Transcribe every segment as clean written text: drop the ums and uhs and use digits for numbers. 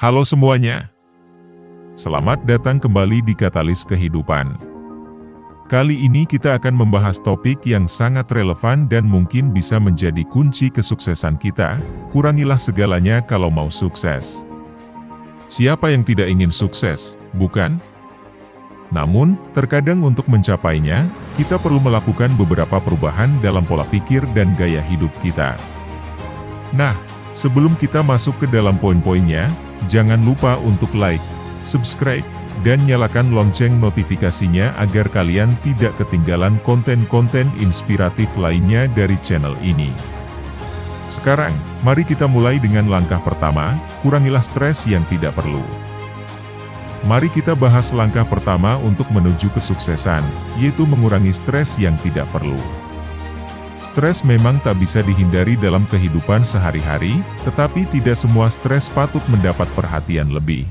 Halo semuanya, selamat datang kembali di Katalis Kehidupan. Kali ini kita akan membahas topik yang sangat relevan dan mungkin bisa menjadi kunci kesuksesan kita. Kurangilah segalanya kalau mau sukses. Siapa yang tidak ingin sukses, bukan? Namun, terkadang untuk mencapainya, kita perlu melakukan beberapa perubahan dalam pola pikir dan gaya hidup kita. Nah, sebelum kita masuk ke dalam poin-poinnya, jangan lupa untuk like, subscribe, dan nyalakan lonceng notifikasinya agar kalian tidak ketinggalan konten-konten inspiratif lainnya dari channel ini. Sekarang, mari kita mulai dengan langkah pertama, kurangilah stres yang tidak perlu. Mari kita bahas langkah pertama untuk menuju kesuksesan, yaitu mengurangi stres yang tidak perlu. Stres memang tak bisa dihindari dalam kehidupan sehari-hari, tetapi tidak semua stres patut mendapat perhatian lebih.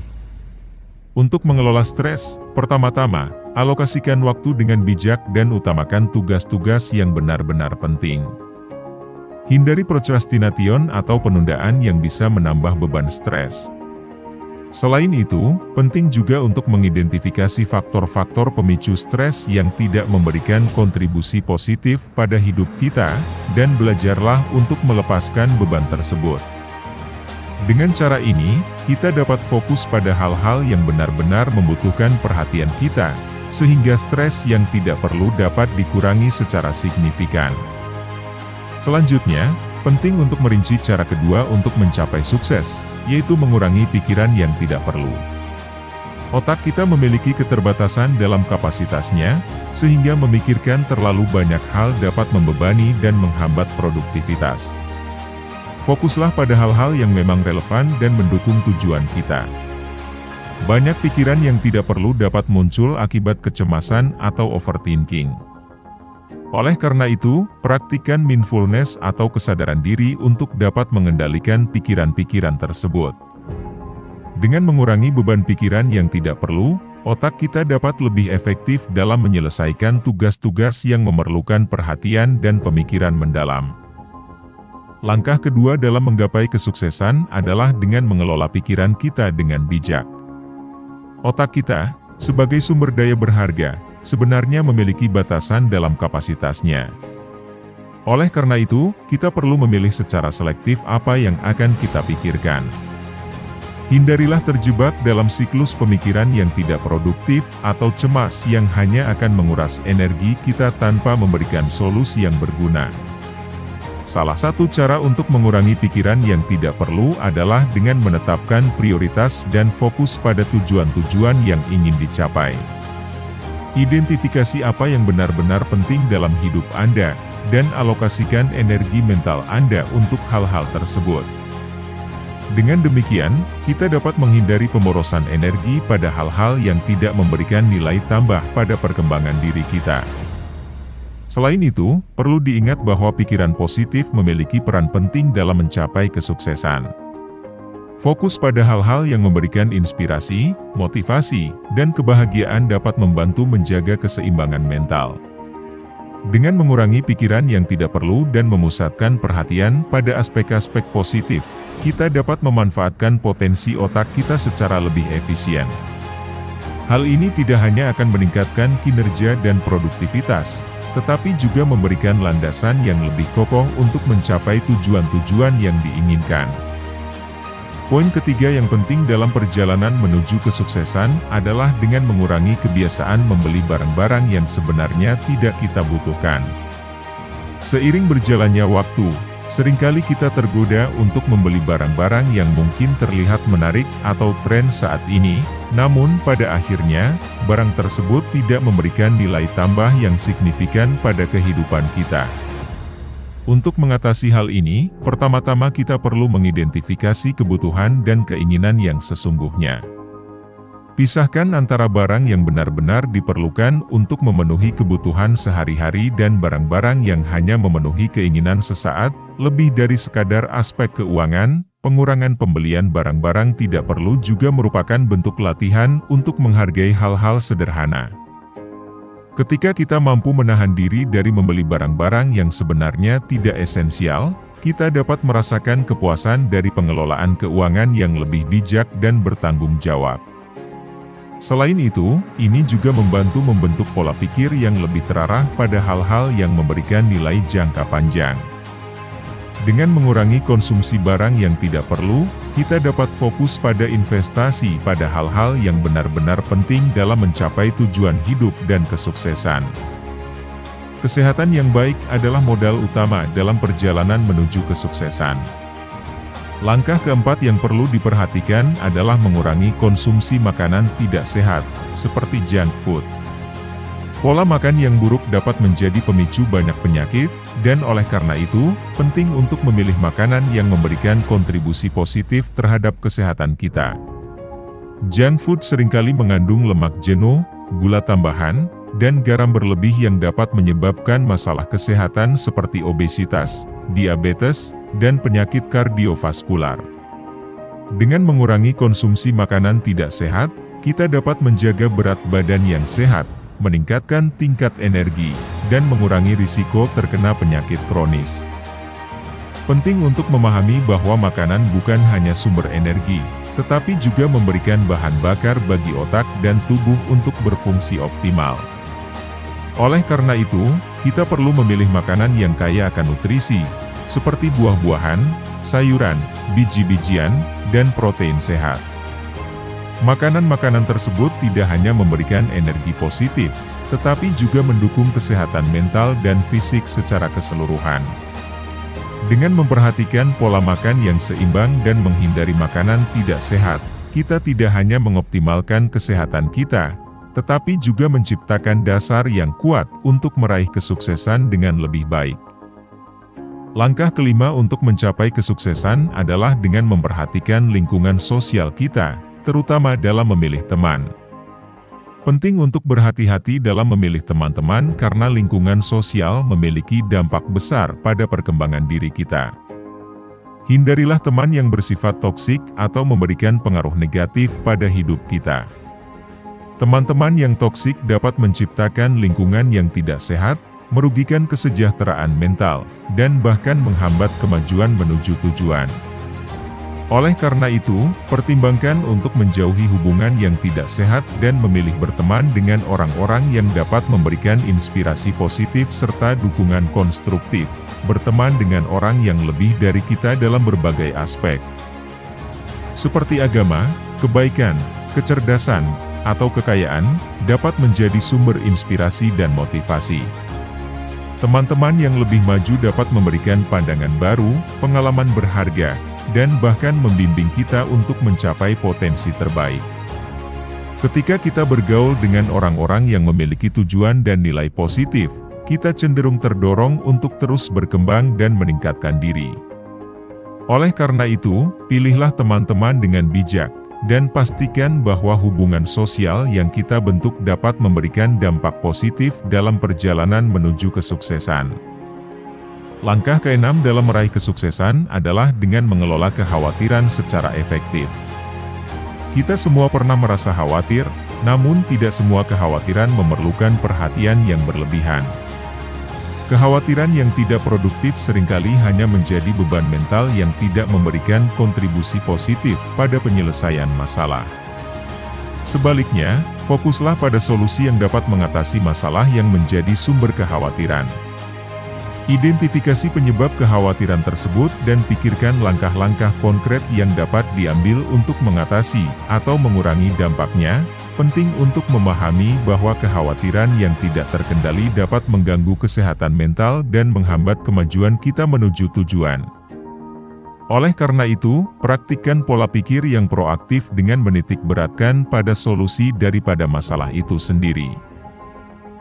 Untuk mengelola stres, pertama-tama, alokasikan waktu dengan bijak dan utamakan tugas-tugas yang benar-benar penting. Hindari prokrastination atau penundaan yang bisa menambah beban stres. Selain itu, penting juga untuk mengidentifikasi faktor-faktor pemicu stres yang tidak memberikan kontribusi positif pada hidup kita, dan belajarlah untuk melepaskan beban tersebut. Dengan cara ini, kita dapat fokus pada hal-hal yang benar-benar membutuhkan perhatian kita, sehingga stres yang tidak perlu dapat dikurangi secara signifikan. Selanjutnya, penting untuk merinci cara kedua untuk mencapai sukses, yaitu mengurangi pikiran yang tidak perlu. Otak kita memiliki keterbatasan dalam kapasitasnya, sehingga memikirkan terlalu banyak hal dapat membebani dan menghambat produktivitas. Fokuslah pada hal-hal yang memang relevan dan mendukung tujuan kita. Banyak pikiran yang tidak perlu dapat muncul akibat kecemasan atau overthinking. Oleh karena itu, praktikkan mindfulness atau kesadaran diri untuk dapat mengendalikan pikiran-pikiran tersebut. Dengan mengurangi beban pikiran yang tidak perlu, otak kita dapat lebih efektif dalam menyelesaikan tugas-tugas yang memerlukan perhatian dan pemikiran mendalam. Langkah kedua dalam menggapai kesuksesan adalah dengan mengelola pikiran kita dengan bijak. Otak kita, sebagai sumber daya berharga, sebenarnya memiliki batasan dalam kapasitasnya. Oleh karena itu, kita perlu memilih secara selektif apa yang akan kita pikirkan. Hindarilah terjebak dalam siklus pemikiran yang tidak produktif atau cemas yang hanya akan menguras energi kita tanpa memberikan solusi yang berguna. Salah satu cara untuk mengurangi pikiran yang tidak perlu adalah dengan menetapkan prioritas dan fokus pada tujuan-tujuan yang ingin dicapai. Identifikasi apa yang benar-benar penting dalam hidup Anda, dan alokasikan energi mental Anda untuk hal-hal tersebut. Dengan demikian, kita dapat menghindari pemborosan energi pada hal-hal yang tidak memberikan nilai tambah pada perkembangan diri kita. Selain itu, perlu diingat bahwa pikiran positif memiliki peran penting dalam mencapai kesuksesan. Fokus pada hal-hal yang memberikan inspirasi, motivasi, dan kebahagiaan dapat membantu menjaga keseimbangan mental. Dengan mengurangi pikiran yang tidak perlu dan memusatkan perhatian pada aspek-aspek positif, kita dapat memanfaatkan potensi otak kita secara lebih efisien. Hal ini tidak hanya akan meningkatkan kinerja dan produktivitas, tetapi juga memberikan landasan yang lebih kokoh untuk mencapai tujuan-tujuan yang diinginkan. Poin ketiga yang penting dalam perjalanan menuju kesuksesan adalah dengan mengurangi kebiasaan membeli barang-barang yang sebenarnya tidak kita butuhkan. Seiring berjalannya waktu, seringkali kita tergoda untuk membeli barang-barang yang mungkin terlihat menarik atau tren saat ini, namun pada akhirnya, barang tersebut tidak memberikan nilai tambah yang signifikan pada kehidupan kita. Untuk mengatasi hal ini, pertama-tama kita perlu mengidentifikasi kebutuhan dan keinginan yang sesungguhnya. Pisahkan antara barang yang benar-benar diperlukan untuk memenuhi kebutuhan sehari-hari dan barang-barang yang hanya memenuhi keinginan sesaat, lebih dari sekadar aspek keuangan. Pengurangan pembelian barang-barang tidak perlu juga merupakan bentuk latihan untuk menghargai hal-hal sederhana. Ketika kita mampu menahan diri dari membeli barang-barang yang sebenarnya tidak esensial, kita dapat merasakan kepuasan dari pengelolaan keuangan yang lebih bijak dan bertanggung jawab. Selain itu, ini juga membantu membentuk pola pikir yang lebih terarah pada hal-hal yang memberikan nilai jangka panjang. Dengan mengurangi konsumsi barang yang tidak perlu, kita dapat fokus pada investasi pada hal-hal yang benar-benar penting dalam mencapai tujuan hidup dan kesuksesan. Kesehatan yang baik adalah modal utama dalam perjalanan menuju kesuksesan. Langkah keempat yang perlu diperhatikan adalah mengurangi konsumsi makanan tidak sehat, seperti junk food. Pola makan yang buruk dapat menjadi pemicu banyak penyakit, dan oleh karena itu, penting untuk memilih makanan yang memberikan kontribusi positif terhadap kesehatan kita. Junk food seringkali mengandung lemak jenuh, gula tambahan, dan garam berlebih yang dapat menyebabkan masalah kesehatan seperti obesitas, diabetes, dan penyakit kardiovaskular. Dengan mengurangi konsumsi makanan tidak sehat, kita dapat menjaga berat badan yang sehat, meningkatkan tingkat energi, dan mengurangi risiko terkena penyakit kronis. Penting untuk memahami bahwa makanan bukan hanya sumber energi, tetapi juga memberikan bahan bakar bagi otak dan tubuh untuk berfungsi optimal. Oleh karena itu, kita perlu memilih makanan yang kaya akan nutrisi, seperti buah-buahan, sayuran, biji-bijian, dan protein sehat. Makanan-makanan tersebut tidak hanya memberikan energi positif, tetapi juga mendukung kesehatan mental dan fisik secara keseluruhan. Dengan memperhatikan pola makan yang seimbang dan menghindari makanan tidak sehat, kita tidak hanya mengoptimalkan kesehatan kita, tetapi juga menciptakan dasar yang kuat untuk meraih kesuksesan dengan lebih baik. Langkah kelima untuk mencapai kesuksesan adalah dengan memperhatikan lingkungan sosial kita, terutama dalam memilih teman. Penting untuk berhati-hati dalam memilih teman-teman karena lingkungan sosial memiliki dampak besar pada perkembangan diri kita. Hindarilah teman yang bersifat toksik atau memberikan pengaruh negatif pada hidup kita. Teman-teman yang toksik dapat menciptakan lingkungan yang tidak sehat, merugikan kesejahteraan mental, dan bahkan menghambat kemajuan menuju tujuan. Oleh karena itu, pertimbangkan untuk menjauhi hubungan yang tidak sehat dan memilih berteman dengan orang-orang yang dapat memberikan inspirasi positif serta dukungan konstruktif, berteman dengan orang yang lebih dari kita dalam berbagai aspek, seperti agama, kebaikan, kecerdasan, atau kekayaan, dapat menjadi sumber inspirasi dan motivasi. Teman-teman yang lebih maju dapat memberikan pandangan baru, pengalaman berharga, dan bahkan membimbing kita untuk mencapai potensi terbaik. Ketika kita bergaul dengan orang-orang yang memiliki tujuan dan nilai positif, kita cenderung terdorong untuk terus berkembang dan meningkatkan diri. Oleh karena itu, pilihlah teman-teman dengan bijak, dan pastikan bahwa hubungan sosial yang kita bentuk dapat memberikan dampak positif dalam perjalanan menuju kesuksesan. Langkah keenam dalam meraih kesuksesan adalah dengan mengelola kekhawatiran secara efektif. Kita semua pernah merasa khawatir, namun tidak semua kekhawatiran memerlukan perhatian yang berlebihan. Kekhawatiran yang tidak produktif seringkali hanya menjadi beban mental yang tidak memberikan kontribusi positif pada penyelesaian masalah. Sebaliknya, fokuslah pada solusi yang dapat mengatasi masalah yang menjadi sumber kekhawatiran. Identifikasi penyebab kekhawatiran tersebut dan pikirkan langkah-langkah konkret yang dapat diambil untuk mengatasi atau mengurangi dampaknya. Penting untuk memahami bahwa kekhawatiran yang tidak terkendali dapat mengganggu kesehatan mental dan menghambat kemajuan kita menuju tujuan. Oleh karena itu, praktikkan pola pikir yang proaktif dengan menitikberatkan pada solusi daripada masalah itu sendiri.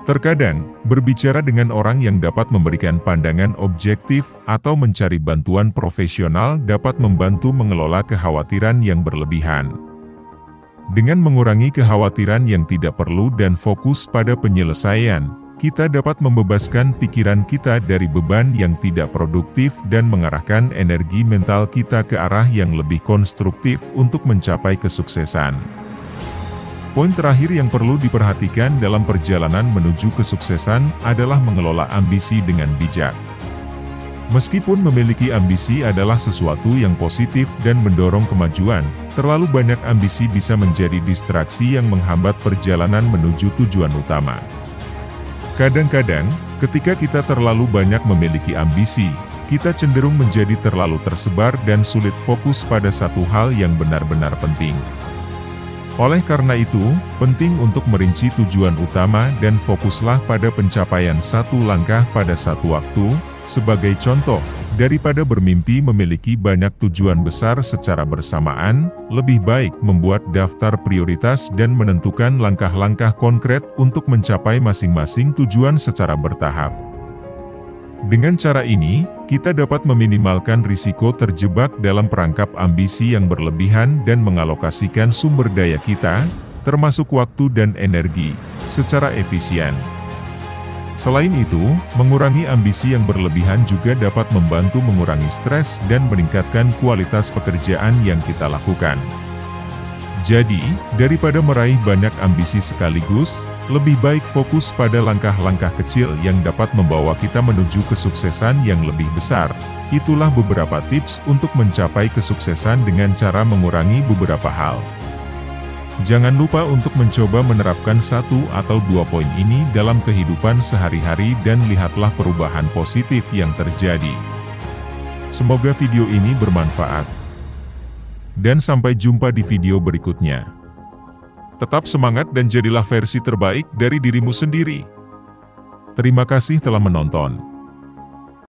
Terkadang, berbicara dengan orang yang dapat memberikan pandangan objektif atau mencari bantuan profesional dapat membantu mengelola kekhawatiran yang berlebihan. Dengan mengurangi kekhawatiran yang tidak perlu dan fokus pada penyelesaian, kita dapat membebaskan pikiran kita dari beban yang tidak produktif dan mengarahkan energi mental kita ke arah yang lebih konstruktif untuk mencapai kesuksesan. Poin terakhir yang perlu diperhatikan dalam perjalanan menuju kesuksesan adalah mengelola ambisi dengan bijak. Meskipun memiliki ambisi adalah sesuatu yang positif dan mendorong kemajuan, terlalu banyak ambisi bisa menjadi distraksi yang menghambat perjalanan menuju tujuan utama. Kadang-kadang, ketika kita terlalu banyak memiliki ambisi, kita cenderung menjadi terlalu tersebar dan sulit fokus pada satu hal yang benar-benar penting. Oleh karena itu, penting untuk merinci tujuan utama dan fokuslah pada pencapaian satu langkah pada satu waktu. Sebagai contoh, daripada bermimpi memiliki banyak tujuan besar secara bersamaan, lebih baik membuat daftar prioritas dan menentukan langkah-langkah konkret untuk mencapai masing-masing tujuan secara bertahap. Dengan cara ini, kita dapat meminimalkan risiko terjebak dalam perangkap ambisi yang berlebihan dan mengalokasikan sumber daya kita, termasuk waktu dan energi, secara efisien. Selain itu, mengurangi ambisi yang berlebihan juga dapat membantu mengurangi stres dan meningkatkan kualitas pekerjaan yang kita lakukan. Jadi, daripada meraih banyak ambisi sekaligus, lebih baik fokus pada langkah-langkah kecil yang dapat membawa kita menuju kesuksesan yang lebih besar. Itulah beberapa tips untuk mencapai kesuksesan dengan cara mengurangi beberapa hal. Jangan lupa untuk mencoba menerapkan 1 atau 2 poin ini dalam kehidupan sehari-hari dan lihatlah perubahan positif yang terjadi. Semoga video ini bermanfaat. Dan sampai jumpa di video berikutnya. Tetap semangat dan jadilah versi terbaik dari dirimu sendiri. Terima kasih telah menonton.